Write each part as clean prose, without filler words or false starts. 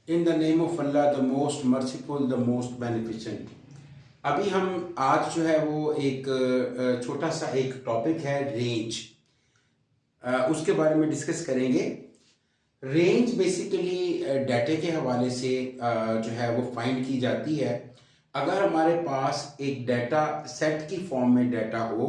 In the name of Allah the most merciful the most beneficent. अभी हम आज जो है वो एक छोटा सा एक टॉपिक है रेंज, उसके बारे में डिस्कस करेंगे। रेंज बेसिकली डाटे के हवाले से जो है वो फाइंड की जाती है। अगर हमारे पास एक डाटा सेट की फॉर्म में डाटा हो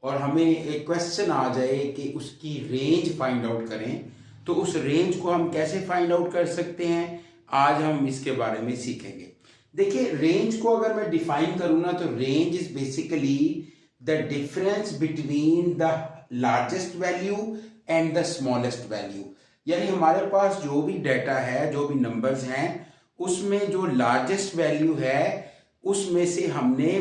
और हमें एक क्वेश्चन आ जाए कि उसकी रेंज फाइंड आउट करें, तो उस रेंज को हम कैसे फाइंड आउट कर सकते हैं, आज हम इसके बारे में सीखेंगे। देखिए, रेंज को अगर मैं डिफाइन करूँ ना, तो range is basically the difference between the largest value and the smallest value. यानी हमारे पास जो भी डाटा है, जो भी नंबर्स हैं, उसमें जो लार्जेस्ट वैल्यू है उसमें से हमने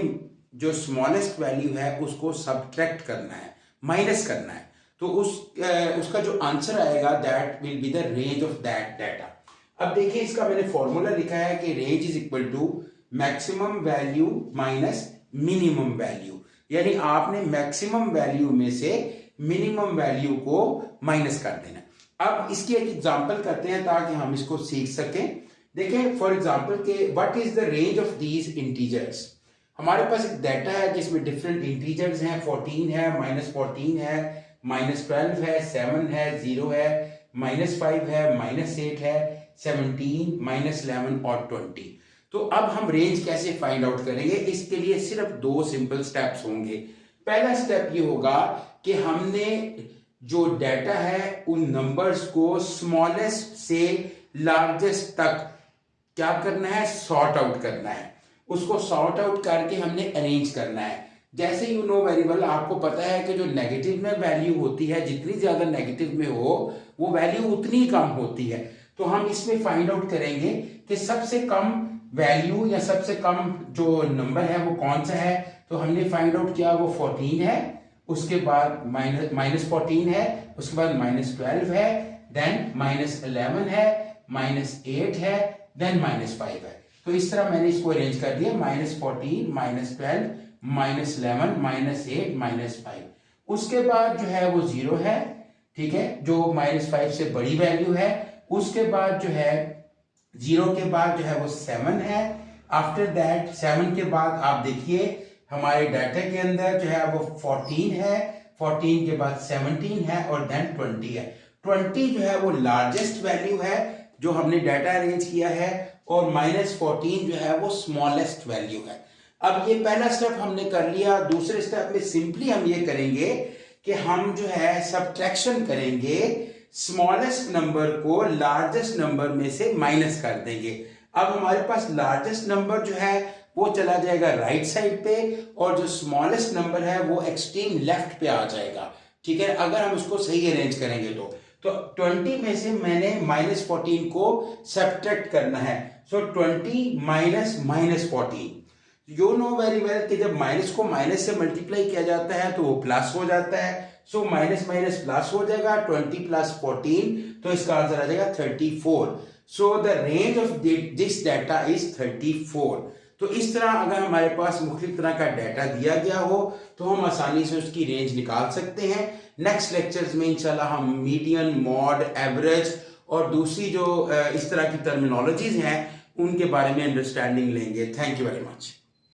जो स्मॉलेस्ट वैल्यू है उसको सब्ट्रैक्ट करना है, माइनस करना है। तो उसका जो आंसर आएगा that will be the range of that data. अब देखिए, इसका मैंने फॉर्मूला लिखा है कि range is equal to maximum value minus minimum value. यानी आपने मैक्सिमम वैल्यू में से मिनिमम वैल्यू को माइनस कर देना। अब इसकी एक एग्जांपल करते हैं ताकि हम इसको सीख सकें। देखिए, फॉर एग्जांपल के what is the range of these integers. हमारे पास एक डाटा है जिसमें डिफरेंट इंटीजर्स हैं। 14 है, -14 है, -12 है, 7 है, 0 है, -5 है, -8 है, 17, -11 और 20। तो अब हम रेंज कैसे फाइंड आउट करेंगे? इसके लिए सिर्फ दो सिंपल स्टेप्स होंगे। पहला स्टेप ये होगा कि हमने जो डाटा है उन नंबर्स को स्मॉलेस्ट से लार्जेस्ट तक क्या करना है, सॉर्ट आउट करना है। उसको सॉर्ट आउट करके हमने अरेंज करना है। जैसे यू नो वेरी वेल, आपको पता है कि जो नेगेटिव में वैल्यू होती है, जितनी ज्यादा नेगेटिव में हो वो वैल्यू उतनी कम होती है। तो हम इसमें फाइंड आउट करेंगे कि सबसे कम वैल्यू या सबसे कम जो नंबर है वो कौन सा है। तो हमने फाइंड आउट किया वो 14 है, उसके बाद -14 है, उसके बाद -12 है, देन -11 है, -8 है, देन -5 है। तो इस तरह मैंने इसको अरेंज कर दिया, -14, -12, -11, -8, -5। उसके बाद जो है वो 0 है, ठीक है, जो -5 से बड़ी वैल्यू है। उसके बाद जो है 0 के बाद जो है वो 7 है। आफ्टर दैट 7 के बाद आप देखिए हमारे डाटा के अंदर जो है वो 14 है, 14 के बाद 17 है और देन 20 है। 20 जो है वो लार्जेस्ट वैल्यू है जो हमने डाटा अरेंज किया है, और -14 जो है वो स्मॉलेस्ट वैल्यू है। अब ये पहला स्टेप हमने कर लिया। दूसरे स्टेप में सिंपली हम ये करेंगे कि हम जो है सब्ट्रैक्शन करेंगे, स्मॉलेस्ट नंबर को लार्जेस्ट नंबर में से माइनस कर देंगे। अब हमारे पास लार्जेस्ट नंबर जो है वो चला जाएगा राइट साइड पे, और जो स्मॉलेस्ट नंबर है वो एक्सट्रीम लेफ्ट पे आ जाएगा। ठीक है, अगर हम उसको सही अरेंज करेंगे तो 20 में से मैंने -14 को सब्ट्रैक्ट करना है। सो 20 minus -14, you know very well कि जब माइनस को माइनस से मल्टीप्लाई किया जाता है तो वो प्लस हो जाता है। सो माइनस माइनस प्लस हो जाएगा, 20 + 14, तो इसका आंसर आ जाएगा 34। So the range of this data is 34। तो इस तरह अगर हमारे पास मुख्तलिफ तरह का डाटा दिया गया हो तो हम आसानी से उसकी रेंज निकाल सकते हैं। नेक्स्ट लेक्चर्स में इंशाल्लाह हम मीडियन, मॉड, एवरेज और दूसरी जो इस तरह की टर्मिनोलॉजीज हैं उनके बारे में अंडरस्टैंडिंग लेंगे। Thank you very much.